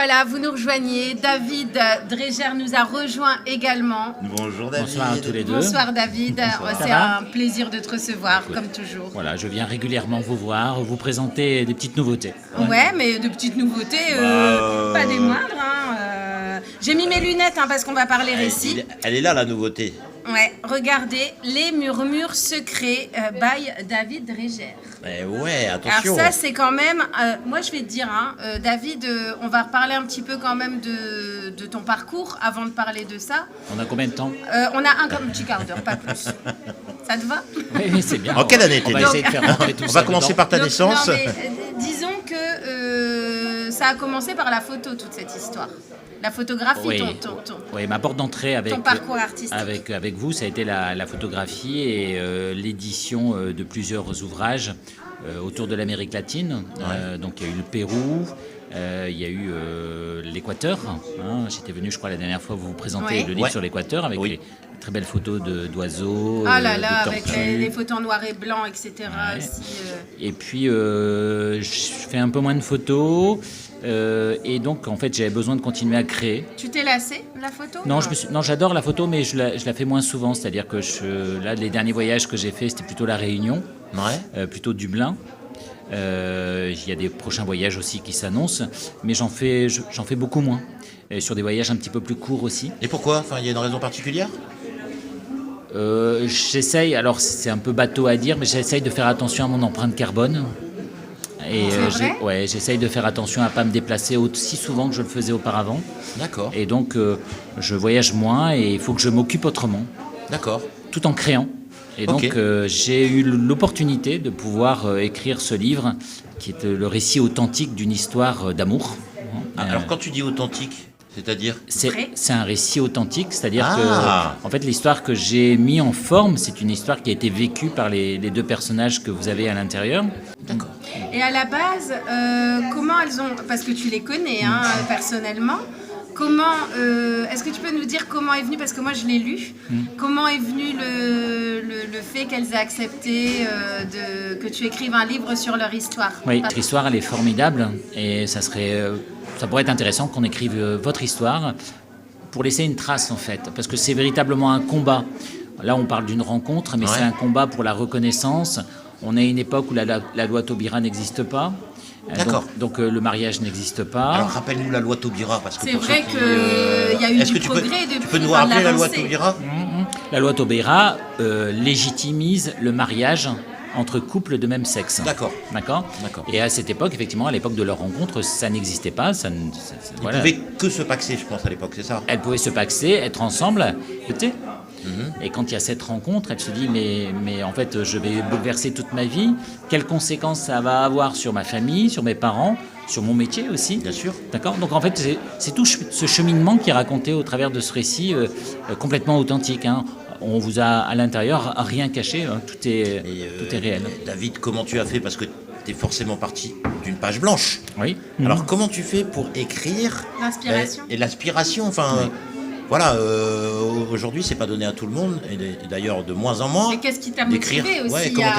voilà, vous nous rejoignez. David Dreger nous a rejoint également. Bonjour David. Bonsoir à tous les deux. Bonsoir David. Bonsoir. C'est un plaisir de te recevoir, comme toujours. Voilà, je viens régulièrement vous voir, vous présenter des petites nouveautés. Ouais, mais de petites nouveautés, pas des moindres. J'ai mis mes lunettes parce qu'on va parler récit. Elle est là la nouveauté. Ouais, regardez, Les Murmures Secrets by David Dreger. Ouais, attention. Alors ça, c'est quand même... moi, je vais te dire, David, on va reparler un petit peu quand même de ton parcours avant de parler de ça. On a combien de temps? On a un petit quart d'heure, pas plus. Ça te va? Oui, c'est bien. En quelle année on va t'es essayer de faire rentrer tout On ça va commencer dedans. par ta Donc, naissance. non, mais, disons que ça a commencé par la photo, toute cette histoire. La photographie, Oui. Oui, ma porte d'entrée avec, ton parcours artistique. avec vous, ça a été la photographie et l'édition de plusieurs ouvrages autour de l'Amérique latine. Ouais. Donc il y a eu le Pérou, il y a eu l'Équateur. J'étais venu, je crois, la dernière fois vous présenter Ouais. le livre Ouais. sur l'Équateur avec Oui. les très belles photos d'oiseaux, Ah là là, de avec tortues. les photos en noir et blanc, etc. Ouais. Aussi, Et puis, je fais un peu moins de photos. Et donc, en fait, j'avais besoin de continuer à créer. Tu t'es lassé, la photo? Non, j'adore la photo, mais je la fais moins souvent. C'est-à-dire que là, les derniers voyages que j'ai faits, c'était plutôt la Réunion, plutôt Dublin. Il y a des prochains voyages aussi qui s'annoncent, mais j'en fais beaucoup moins. Et sur des voyages un petit peu plus courts aussi. Et pourquoi? Enfin, il y a une raison particulière? J'essaye, alors c'est un peu bateau à dire, mais j'essaye de faire attention à mon empreinte carbone. Et C'est vrai j'essaye de faire attention à ne pas me déplacer aussi souvent que je le faisais auparavant. D'accord. Et donc, je voyage moins et il faut que je m'occupe autrement, D'accord. tout en créant. Et donc, Ok. j'ai eu l'opportunité de pouvoir écrire ce livre, qui est le récit authentique d'une histoire d'amour. Alors quand tu dis authentique, c'est-à-dire? C'est un récit authentique, c'est-à-dire Ah. que en fait, l'histoire que j'ai mis en forme, c'est une histoire qui a été vécue par les deux personnages que vous avez à l'intérieur. D'accord. Et à la base, comment elles ont... Parce que tu les connais personnellement. Comment... est-ce que tu peux nous dire comment est venu... Parce que moi, je l'ai lu. Comment est venu le fait qu'elles aient accepté que tu écrives un livre sur leur histoire? Oui, votre histoire, elle est formidable et ça pourrait être intéressant qu'on écrive votre histoire pour laisser une trace, en fait, parce que c'est véritablement un combat. Là, on parle d'une rencontre, mais Ouais. c'est un combat pour la reconnaissance. On est à une époque où la loi Taubira n'existe pas. D'accord. Donc, le mariage n'existe pas. Alors rappelle-nous la loi Taubira, parce que C'est pour vrai ceux qui, qu'il y a eu est-ce du que progrès tu depuis peux nous par rappeler la loi l'avancée. Taubira? La loi Taubira légitimise le mariage entre couples de même sexe. D'accord. D'accord. D'accord. Et à cette époque, effectivement, à l'époque de leur rencontre, ça n'existait pas. Ils Voilà. pouvaient que se paxer, je pense, à l'époque, c'est ça? Elles pouvaient se paxer, être ensemble, écoutez. Et quand il y a cette rencontre, elle se dit mais en fait, je vais bouleverser toute ma vie. Quelles conséquences ça va avoir sur ma famille, sur mes parents, sur mon métier aussi. Bien sûr. D'accord. Donc en fait, c'est tout ce cheminement qui est raconté au travers de ce récit complètement authentique. On vous a à l'intérieur rien caché. Tout est réel. David, comment tu as fait? Parce que tu es forcément parti d'une page blanche. Oui. Alors comment tu fais pour écrire L'inspiration. et l'aspiration, enfin voilà, aujourd'hui c'est pas donné à tout le monde, et d'ailleurs de moins en moins. Et qu'est-ce qui t'a d'écrire. motivé aussi Ouais, comment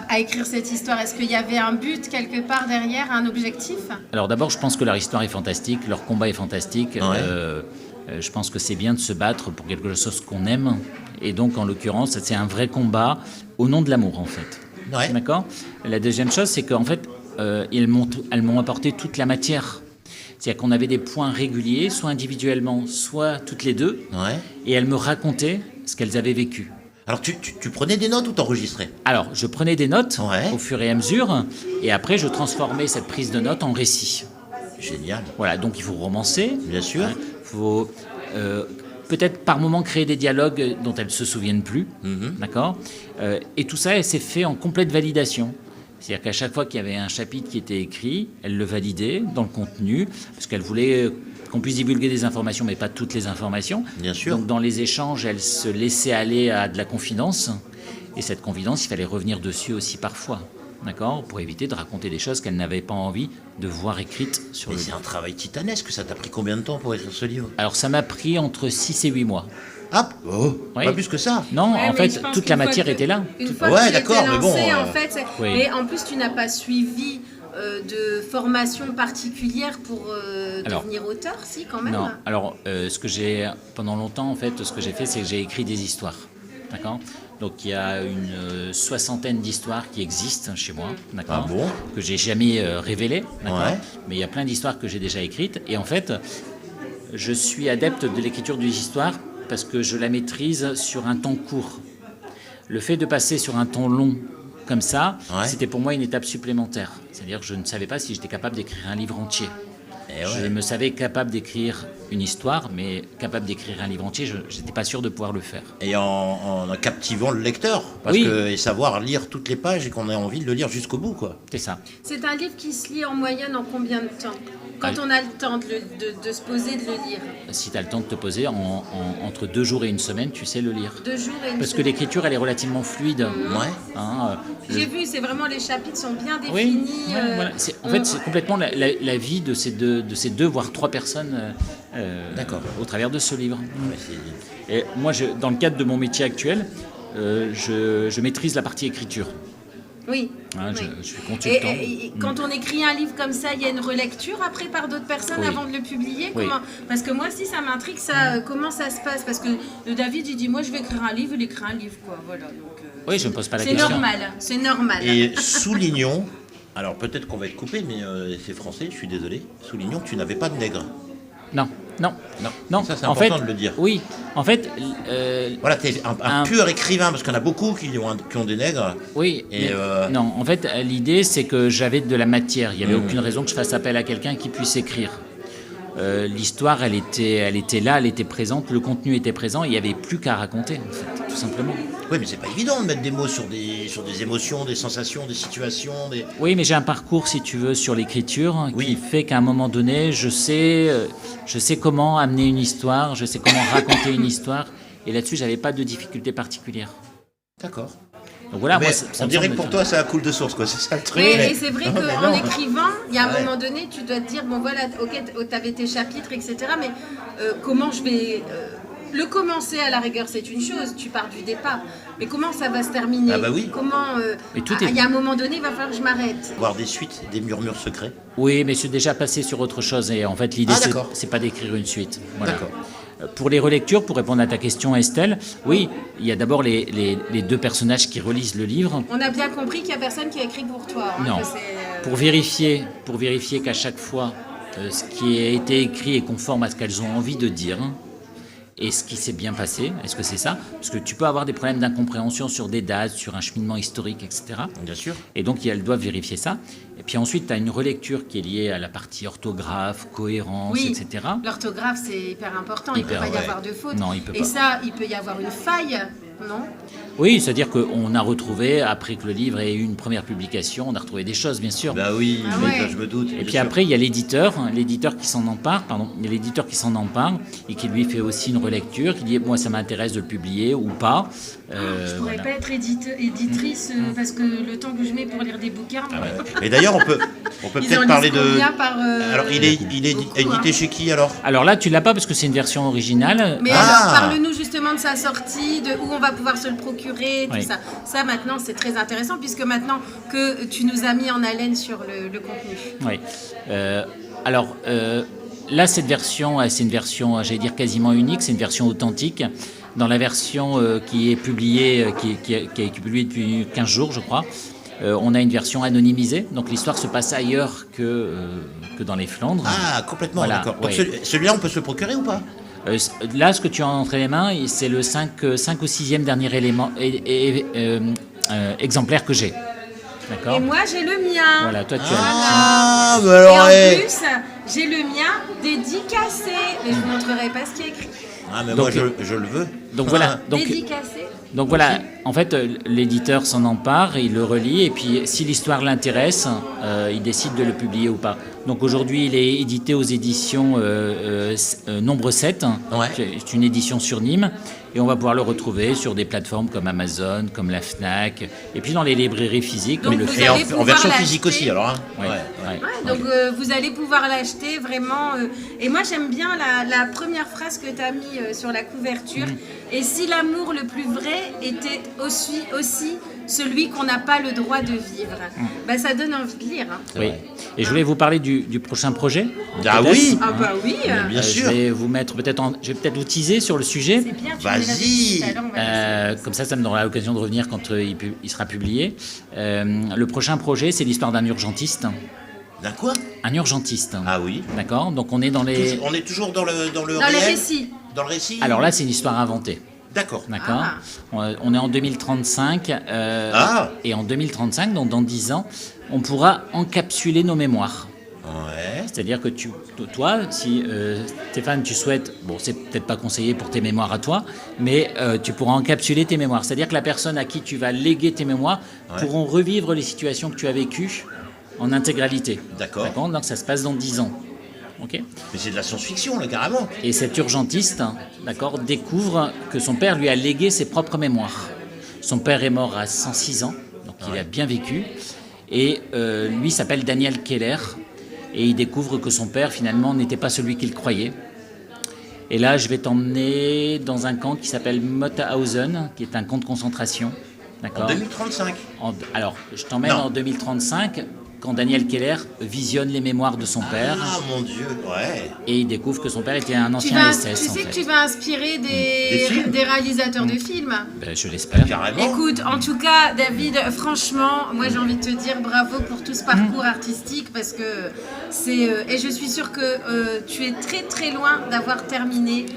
à écrire cette histoire? Est-ce qu'il y avait un but quelque part derrière, un objectif? Alors d'abord, je pense que leur histoire est fantastique, leur combat est fantastique. Je pense que c'est bien de se battre pour quelque chose qu'on aime. Et donc, en l'occurrence, c'est un vrai combat au nom de l'amour, en fait. Ouais. D'accord. La deuxième chose, c'est qu'en fait, elles m'ont apporté toute la matière. C'est-à-dire qu'on avait des points réguliers, soit individuellement, soit toutes les deux. Ouais. Et elles me racontaient ce qu'elles avaient vécu. Alors tu prenais des notes ou t'enregistrais? Alors, je prenais des notes Ouais. au fur et à mesure, et après, je transformais cette prise de notes en récit. Génial. Voilà, donc il faut romancer. Bien sûr. Il faut peut-être par moment créer des dialogues dont elles ne se souviennent plus. D'accord. Et tout ça, s'est fait en complète validation. C'est-à-dire qu'à chaque fois qu'il y avait un chapitre qui était écrit, elle le validait dans le contenu, parce qu'elle voulait qu'on puisse divulguer des informations, mais pas toutes les informations. Bien sûr. Donc dans les échanges, elle se laissait aller à de la confidence. Et cette confidence, il fallait revenir dessus aussi parfois. D'accord, pour éviter de raconter des choses qu'elle n'avait pas envie de voir écrites sur Mais le c'est livre. un travail titanesque, ça t'a pris combien de temps pour écrire ce livre? Alors ça m'a pris entre 6 et 8 mois. Ah, Oui. pas plus que ça. Non, Ouais, en mais fait, je pense toute qu'une la fois matière que- était là. Une fois Ouais, que tu d'accord, étais mais bon, lancé, en fait, oui. mais en plus tu n'as pas suivi de formation particulière pour devenir auteur, si, quand même. Non, alors pendant longtemps, en fait, ce que j'ai fait, c'est que j'ai écrit des histoires. D'accord ? Donc il y a une 60aine d'histoires qui existent chez moi, d'accord ? Ah bon ? Que j'ai jamais révélées, d'accord ? Ouais. Mais il y a plein d'histoires que j'ai déjà écrites. Et en fait, je suis adepte de l'écriture des histoires parce que je la maîtrise sur un temps court. Le fait de passer sur un temps long comme ça, c'était pour moi une étape supplémentaire. C'est-à-dire que je ne savais pas si j'étais capable d'écrire un livre entier. Je me savais capable d'écrire une histoire, mais capable d'écrire un livre entier, je n'étais pas sûr de pouvoir le faire. Et en captivant le lecteur, et savoir lire toutes les pages et qu'on ait envie de le lire jusqu'au bout, quoi. C'est ça. C'est un livre qui se lit en moyenne en combien de temps ? Quand on a le temps de se poser, de le lire. Si tu as le temps de te poser, entre 2 jours et 1 semaine, tu sais le lire. 2 jours et 1 Parce que l'écriture, elle est relativement fluide. J'ai vu, c'est vraiment, les chapitres sont bien définis. Voilà. En fait, c'est complètement la vie de ces deux, voire 3 personnes au travers de ce livre. Et moi, dans le cadre de mon métier actuel, je maîtrise la partie écriture. Oui. Je suis consultant. Et quand on écrit un livre comme ça, il y a une relecture après par d'autres personnes avant de le publier. Parce que moi, si ça m'intrigue, comment ça se passe ? Parce que David, il dit, moi, je vais écrire un livre, il écrit un livre, quoi. Voilà. Donc, je ne me pose pas la question. C'est normal. Et soulignons, alors peut-être qu'on va être coupé, mais c'est français, je suis désolé. Soulignons que tu n'avais pas de nègre. Non. Ça, c'est important de le dire. Oui, en fait... voilà, tu es un pur écrivain, parce qu'il y en a beaucoup qui ont des nègres. Oui, non, en fait, l'idée, c'est que j'avais de la matière. Il n'y avait aucune raison que je fasse appel à quelqu'un qui puisse écrire. L'histoire, elle était là, elle était présente, le contenu était présent, il n'y avait plus qu'à raconter, en fait, tout simplement. Oui, mais c'est pas évident de mettre des mots sur des émotions, des sensations, des situations. Oui, mais j'ai un parcours, si tu veux, sur l'écriture qui fait qu'à un moment donné, je sais comment amener une histoire, je sais comment raconter une histoire, et là-dessus, j'avais pas de difficulté particulière. D'accord. Donc voilà, mais on dirait que pour toi, ça coule de source, quoi. C'est ça le truc. Et c'est vrai qu'en écrivant, il y a un moment donné, tu dois te dire, bon voilà, ok, tu avais tes chapitres, etc. Mais comment je vais... le commencer, à la rigueur, c'est une chose, tu pars du départ. Mais comment ça va se terminer ? Ah bah oui. Comment... il y a un moment donné, il va falloir que je m'arrête. Voir des suites, des murmures secrets. Oui, mais je suis déjà passé sur autre chose. Et en fait, l'idée, c'est pas d'écrire une suite. Voilà. D'accord. Pour les relectures, pour répondre à ta question, Estelle, oui, il y a d'abord les 2 personnages qui relisent le livre. On a bien compris qu'il n'y a personne qui a écrit pour toi. Non. Pour vérifier qu'à chaque fois, ce qui a été écrit est conforme à ce qu'elles ont envie de dire. Et ce qui s'est bien passé, est-ce que c'est ça ? Parce que tu peux avoir des problèmes d'incompréhension sur des dates, sur un cheminement historique, etc. Bien sûr. Et donc, elles doivent vérifier ça. Et puis ensuite, tu as une relecture qui est liée à la partie orthographe, cohérence, etc. L'orthographe, c'est hyper important. Il ne peut pas y avoir de faute. Non, il peut pas. Et ça, il peut y avoir une faille, non ? Oui, c'est-à-dire qu'on a retrouvé, après que le livre ait eu une première publication, on a retrouvé des choses, bien sûr. Bah oui, je me doute. Et puis après, il y a l'éditeur qui s'en empare, et qui lui fait aussi une relecture, qui dit, moi, ça m'intéresse de le publier ou pas. Je pourrais pas être éditrice parce que le temps que je mets pour lire des bouquins... Et d'ailleurs, on peut peut-être parler de... Alors, il est édité chez qui, alors ? Alors là, tu l'as pas parce que c'est une version originale. Mais alors, parle-nous justement de sa sortie, de où on va pouvoir se le procurer, tout ça. Ça, maintenant, c'est très intéressant, puisque maintenant que tu nous as mis en haleine sur le contenu. Oui. Là, cette version, c'est une version, j'allais dire, quasiment unique, c'est une version authentique. Dans la version qui est publiée, qui a été publiée depuis 15 jours, je crois, on a une version anonymisée. Donc l'histoire se passe ailleurs que dans les Flandres. Ah, complètement, voilà, d'accord. Donc celui-là, on peut se le procurer ou pas ? Là, ce que tu as entre les mains, c'est le 5 ou 6e dernier exemplaire que j'ai. D'accord. Et moi, j'ai le mien. Voilà, toi, tu as le tien. Mais alors, et en plus, j'ai le mien dédicacé. Mais je ne vous montrerai pas ce qui est écrit. Ah, mais donc, moi, je le veux. Donc voilà. Dédicacé. Donc voilà, en fait, l'éditeur s'en empare, il le relit, et puis si l'histoire l'intéresse, il décide de le publier ou pas. Donc aujourd'hui, il est édité aux éditions Nombre 7, c'est une édition sur Nîmes, et on va pouvoir le retrouver sur des plateformes comme Amazon, comme la Fnac, et puis dans les librairies physiques. Donc et en version physique aussi, alors. Donc vous allez pouvoir l'acheter vraiment. Et moi, j'aime bien la première phrase que tu as mis sur la couverture. Et si l'amour le plus vrai était aussi celui qu'on n'a pas le droit de vivre. Ben, ça donne envie de lire. Hein. Oui. Et je voulais vous parler du prochain projet. Ah peut-être. oui. Ah bah oui. Bien sûr. Je vais vous mettre je vais peut-être vous teaser sur le sujet. C'est bien. Tu Vas-y. me l'avais dit tout à l'heure, on va laisser. Comme ça me donnera l'occasion de revenir quand il sera publié. Le prochain projet, c'est l'histoire d'un urgentiste. D'un quoi? Un urgentiste. Ah oui. D'accord. Donc on est dans les. On est toujours dans le Dans les réel? récits. Dans le récit? Alors là, c'est une histoire inventée. D'accord. D'accord. Ah. On est en 2035. Et en 2035, donc dans 10 ans, on pourra encapsuler nos mémoires. Ouais. C'est-à-dire que toi, si Stéphane, tu souhaites, bon, c'est peut-être pas conseillé pour tes mémoires à toi, mais tu pourras encapsuler tes mémoires. C'est-à-dire que la personne à qui tu vas léguer tes mémoires pourront revivre les situations que tu as vécues en intégralité. D'accord. Donc ça se passe dans 10 ans. Ok. Mais c'est de la science-fiction, là, carrément. Et cet urgentiste, d'accord, découvre que son père lui a légué ses propres mémoires. Son père est mort à 106 ans, donc il a bien vécu. Et lui s'appelle Daniel Keller. Et il découvre que son père, finalement, n'était pas celui qu'il croyait. Et là, je vais t'emmener dans un camp qui s'appelle Mauthausen, qui est un camp de concentration. D'accord. En 2035. Alors, je t'emmène en 2035, quand Daniel Keller visionne les mémoires de son père. Ah, mon Dieu, ouais. Et il découvre que son père était un ancien SS. Tu sais en que fait. tu vas inspirer des réalisateurs de films. Ben, je l'espère. Carrément. Écoute, en tout cas, David, franchement, moi j'ai envie de te dire bravo pour tout ce parcours artistique parce que c'est. Et je suis sûre que tu es très très loin d'avoir terminé.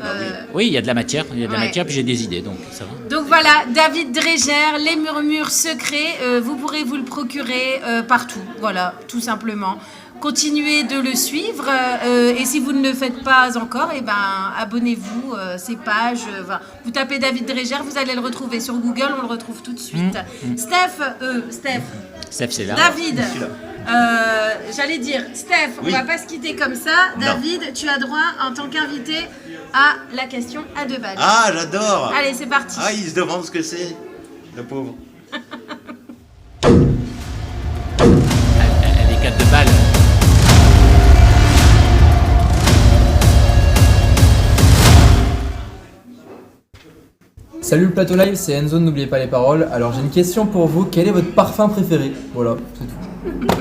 Oui, il y a de la matière, puis j'ai des idées, donc ça va. Donc voilà, David Dreger, Les Murmures Secrets, vous pourrez vous le procurer partout, voilà, tout simplement. Continuez de le suivre et si vous ne le faites pas encore, eh ben, abonnez-vous, ces pages. Vous tapez David Dreger, vous allez le retrouver sur Google, on le retrouve tout de suite. Steph, C'est là. David, j'allais dire, Steph, on va pas se quitter comme ça. Non. David, tu as droit en tant qu'invité à la question à 2 balles. Ah, j'adore. Allez, c'est parti. Ah, il se demande ce que c'est, le pauvre. Elle est 4 de balles. Salut le plateau live, c'est Enzo, n'oubliez pas les paroles. Alors j'ai une question pour vous, quel est votre parfum préféré? Voilà, c'est tout.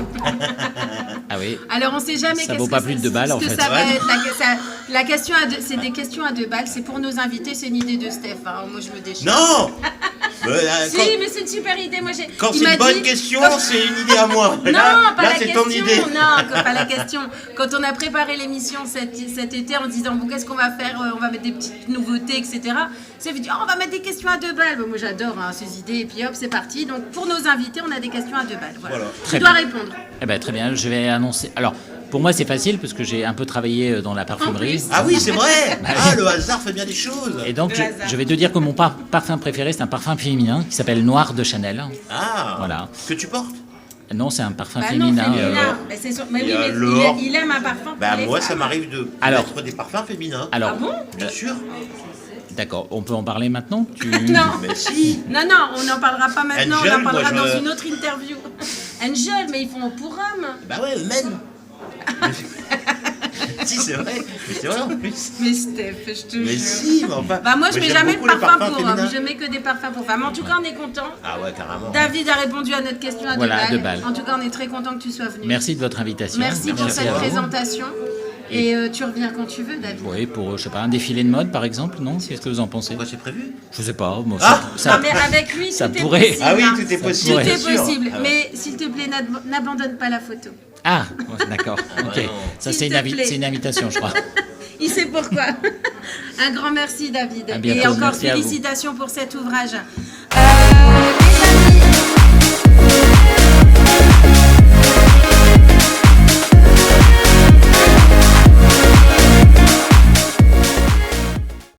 Ah oui. Alors on sait jamais Ça qu'est-ce vaut que pas plus de 2 balles, ce en que fait. ça va Ouais. être. La question c'est des questions à 2 balles. C'est pour nos invités. C'est une idée de Steph. Hein. Moi je me déchire. Non. Si, mais c'est une super idée. Moi Quand il c'est m'a une bonne dit- question, quand- c'est une idée à moi. Non, là, pas là, la c'est question. ton idée. Non, pas la question. Quand on a préparé l'émission cet été en disant bon, qu'est-ce qu'on va faire, on va mettre des petites nouveautés, etc. C'est dit on va mettre des questions à 2 balles. Bon, moi j'adore ces idées et puis hop c'est parti. Donc pour nos invités on a des questions à 2 balles. Voilà. Voilà. Tu Très dois bien. répondre. Eh ben, très bien, je vais annoncer. Alors, pour moi, c'est facile parce que j'ai un peu travaillé dans la parfumerie. En plus. Ah oui, c'est vrai. Ah, le hasard fait bien des choses. Et donc, Le je hasard. vais te dire que mon parfum préféré, c'est un parfum féminin qui s'appelle Noir de Chanel. Ah. Voilà. Que tu portes? Non, c'est un parfum Bah féminin. non, féminin. Mais c'est sûr. Mais oui, Et mais alors il aime un parfum. Bah pour les moi, femmes. ça m'arrive de Alors. mettre des parfums féminins. Alors, Ah bon Bien sûr. d'accord, on peut en parler maintenant. Non. Mais si. Non, on n'en parlera pas maintenant, Angel, on en parlera moi, je- dans une autre interview. Angel, mais ils font pour hommes. Bah ouais, men. Si, c'est vrai. Mais c'est vrai en plus. Mais Steph, je te Mais jure. si, mais enfin. Bah moi je mais mets j'aime jamais de beaucoup les parfum parfums pour hommes, féminins. je mets que des parfums pour femmes. En tout cas on est content. Ah ouais, carrément. David a répondu à notre question à 2 Voilà, à balles. 2 balles. En tout cas on est très content que tu sois venu. Merci de votre invitation. Merci pour cette à vous. présentation. Et tu reviens quand tu veux David. Oui, pour, je sais pas, un défilé de mode, par exemple, non? Qu'est-ce que vous en pensez? Pourquoi c'est prévu? Je sais pas. Moi, Ah Non mais avec lui ça tout pourrait. est possible. Ah oui, hein. tout est possible. Tout Ouais. est bien sûr. possible. Ah ouais. Mais s'il te plaît n'abandonne pas la photo. Ah, ouais, d'accord. Ok. non. Ça, S'il c'est te plaît. c'est une invitation, je crois. Il sait pourquoi. Un grand merci David. À bientôt, Et encore merci à vous. félicitations pour cet ouvrage.